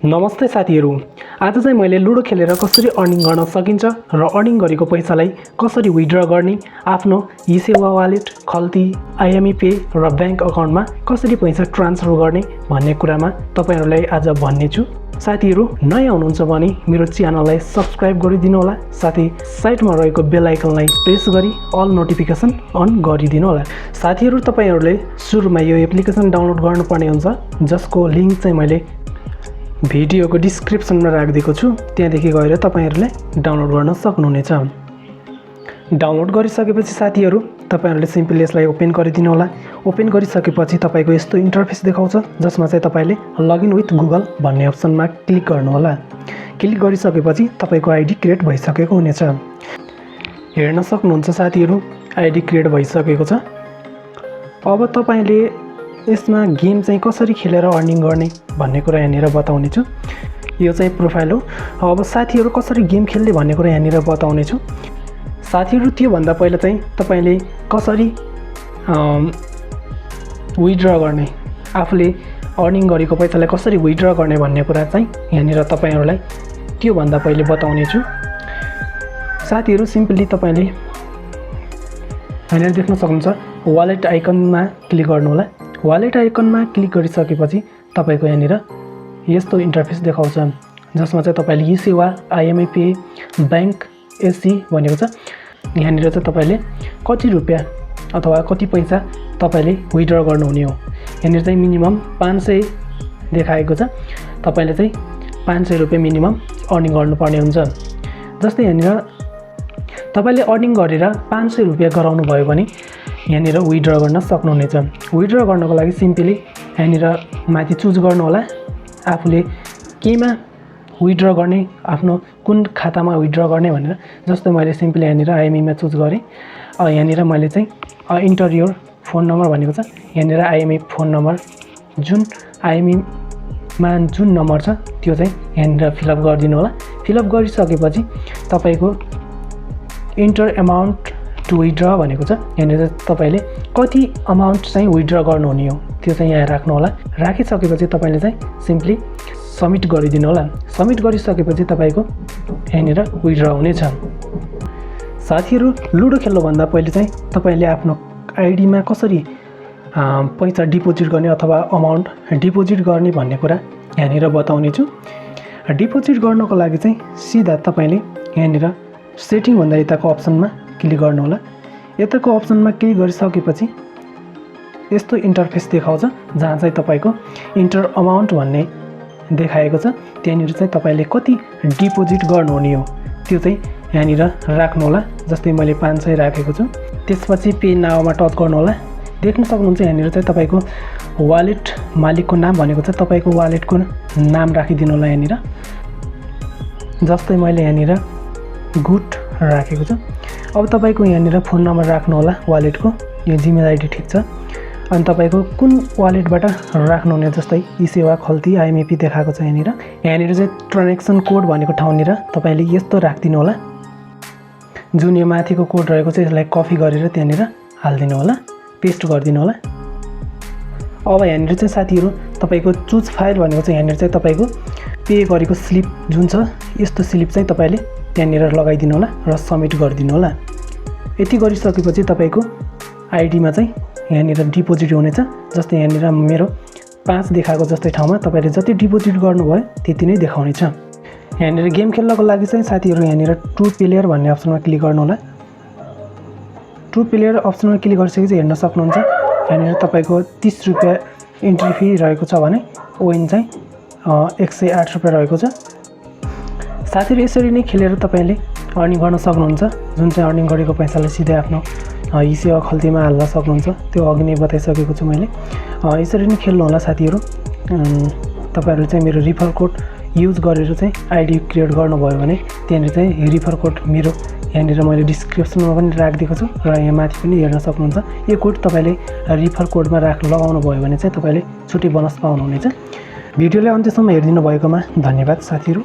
नमस्ते साथीहरू। आज चाहिँ मैले लुडो खेलेर कसरी अर्निङ गर्न सकिन्छ र अर्निङ गरेको पैसालाई कसरी विथड्र गर्ने, आफ्नो ई-सेवा वालेट, खल्ती, आइएमई पे र ब्याङ्क अकाउन्टमा कसरी पैसा ट्रान्सफर गर्ने भन्ने कुरामा तपाईहरुलाई आज भन्ने छु। साथीहरू नयाँ हुनुहुन्छ भने मेरो च्यानललाई सब्स्क्राइब गरिदिनु होला, साथै साइडमा रहेको बेल आइकनलाई प्रेस गरी अल नोटिफिकेसन अन गरिदिनु होला। साथीहरू तपाईहरुले सुरुमा यो एप्लिकेसन डाउनलोड गर्नुपर्ने हुन्छ, जसको लिंक चाहिँ मैले भिडियोको डिस्क्रिप्सनमा राखिदिएको छु। त्यहाँदेखि गएर तपाईहरुले डाउनलोड गर्न सक्नुहुनेछ। डाउनलोड गरिसकेपछि साथीहरू तपाईहरुले सिम्पली यसलाई ओपन गरिदिनु होला। ओपन गरिसकेपछि तपाईको यस्तो इन्टरफेस देखाउँछ, जसमा चाहिँ तपाईले लगइन विथ गुगल भन्ने अप्सनमा क्लिक गर्नु होला। क्लिक गरिसकेपछि तपाईको आइडी क्रिएट भइसकेको हुनेछ। हेर्न सक्नुहुन्छ साथीहरू, आइडी क्रिएट भइसकेको छ। अब तपाईले यसमा गेम चाहिँ कसरी खेलेर अर्निङ गर्ने भन्ने कुरा यहाँनिर बताउने छु। यो चाहिँ प्रोफाइल हो। अब साथीहरू कसरी गेम खेल्ने भन्ने कुरा यहाँनिर बताउने छु। साथीहरू त्यो भन्दा पहिला चाहिँ तपाईले कसरी विथड्र गर्ने, आफूले अर्निङ गरेको पैसालाई कसरी विथड्र गर्ने भन्ने कुरा चाहिँ यहाँनिर तपाईहरुलाई त्यो भन्दा पहिले बताउने छु। साथीहरू सिम्पली तपाईले यहाँनिर देख्न सक्नुहुन्छ वालेट आइकनमा क्लिक गर्नु होला। वालेट आइकनमा क्लिक गरिसकेपछि तपाईको यहाँनिर यस्तो इन्टरफेस देखाउँछ, जसमा चाहिँ तपाईले e-Sewa, IME pay, bank SC भनेको छ। यहाँनिर चाहिँ तपाईले कति रुपैयाँ अथवा कति पैसा तपाईले विथड्र गर्नुहुने हो। यहाँनिर चाहिँ मिनिमम 500 देखाएको छ। तपाईले चाहिँ 500 रुपैयाँ मिनिमम अर्निङ गर्नुपर्ने हुन्छ। जस्तै यहाँनिर तपाईले अर्निङ गरेर 500 रुपैयाँ गराउनु भयो भने यहाँनिर विथड्र गर्न सक्नुहुनेछ। विथड्र गर्नको लागि सिम्पली यहाँनिर माथि चुज गर्नु होला, आफूले केमा विथड्र गर्ने, आफ्नो कुन खातामा विथड्र गर्ने भनेर। जस्तै मैले सिम्पली यहाँनिर आइएमईमा चुज गरेँ। यहाँनिर मैले चाहिँ इन्टर योर फोन नम्बर भनेको छ। यहाँनिर आइएमई फोन नम्बर, जुन आइएमईमा जुन नम्बर छ त्यो चाहिँ यहाँनिर फिलअप गरिदिनु होला। फिलअप गरिसकेपछि तपाईको इन्टर अमाउन्ट टु विथड्र भनेको छ। यहाँनिर तपाईले कति अमाउन्ट चाहिँ विथड्र गर्नुहुने हो त्यो चाहिँ यहाँ राख्नु होला। राखिसकेपछि तपाईले चाहिँ सिम्पली सबमिट गरिदिनु होला। सबमिट गरिसकेपछि तपाईको यहाँनिर विथड्र हुनेछ। साथीहरू लुडो खेल्नुभन्दा पहिले चाहिँ तपाईले आफ्नो आइडीमा कसरी पैसा डिपोजिट गर्ने अथवा अमाउन्ट डिपोजिट गर्ने भन्ने कुरा यहाँनिर बताउने छु। डिपोजिट गर्नको लागि चाहिँ सिधा तपाईले यहाँनिर सेटिङ भन्दा यताको अप्सनमा क्लिक गर्नु होला। यताको अप्सनमा क्लिक गरिसकेपछि यस्तो इन्टरफेस देखाउँछ, जहाँ चाहिँ तपाईको इन्टर अमाउन्ट भन्ने देखाएको छ। त्यहाँनिर चाहिँ तपाईले कति डिपोजिट गर्नुहुने हो त्यो चाहिँ यहाँनिर राख्नु होला। जस्तै मैले 500 राखेको छु। त्यसपछि पे नाउमा टच गर्नु होला। देख्न सक्नुहुन्छ यहाँनिर चाहिँ तपाईको वालेट मालिकको नाम भनेको छ। तपाईको वालेटको नाम राखिदिनु होला यहाँनिर। जस्तै मैले यहाँनिर गुड राखेको छु। अब तपाईको यहाँनिर फोन नम्बर राख्नु होला वालेटको। यो जीमेल आइडी ठिक छ। अनि तपाईको कुन वालेटबाट राख्नुहुने, जस्तै ई-सेवा, खल्ती, आइएमई देखाएको छ यहाँनिर। यहाँनिर चाहिँ ट्रान्ज्याक्सन कोड भनेको ठाउँनिर तपाईले यस्तो राखिदिनु होला। जुन यो माथिको कोड रहेको छ यसलाई कपी गरेर त्यहाँनिर हालिदिनु होला, पेस्ट गरिदिनु होला। अब यहाँनिर चाहिँ साथीहरू तपाईको चुज फाइल भनेको चाहिँ यहाँनिर चाहिँ तपाईको पे गरेको स्लिप जुन छ, यस्तो स्लिप चाहिँ तपाईले त्यहाँनिर लगाइदिनु होला र सबमिट गरिदिनु होला। यति गरिसकेपछि तपाईको आइडीमा चाहिँ यहाँनिर डिपोजिट हुनेछ। जस्तै यहाँनिर मेरो 5 देखाएको जस्तै ठाउँमा तपाईले जति डिपोजिट गर्नुभयो त्यति नै देखाउनेछ। यहाँनिर गेम खेल्नको लागि चाहिँ साथीहरू यहाँनिर ट्रु प्लेयर भन्ने अप्सनमा क्लिक गर्नु होला। ट्रु प्लेयर अप्सनमा क्लिक गरिसकेपछि हेर्न सक्नुहुन्छ यहाँनिर तपाईको 30 रुपैयाँ इन्ट्री फी रहेको छ भने विन चाहिँ 108 रुपैयाँ रहेको छ। साथीहरू यसरी नै खेलेर तपाईले अर्निङ गर्न सक्नुहुन्छ। जुन चाहिँ अर्निङ गरेको पैसालाई सिधै आफ्नो ई-सेवा खल्तीमा हाल्न सक्नुहुन्छ। त्यो अघि नै बताइसकेको छु मैले। यसरी नै खेल्नु होला साथीहरू। तपाईहरुले चाहिँ मेरो रिफर कोड युज गरेर चाहिँ आइडी क्रिएट गर्नुभयो भने त्यहाँनिर चाहिँ रिफर कोड मेरो यहाँनिर मैले डिस्क्रिप्सनमा पनि राखिदिएको छु र यहाँ माथि पनि हेर्न सक्नुहुन्छ। यो कोड तपाईले रिफर कोडमा लगाउनु भयो भने चाहिँ तपाईले छुट्टै बोनस पाउनुहुनेछ। भिडियोलाई अन्त्यसम्म हेरिदिनु भएकोमा धन्यवाद साथीहरू।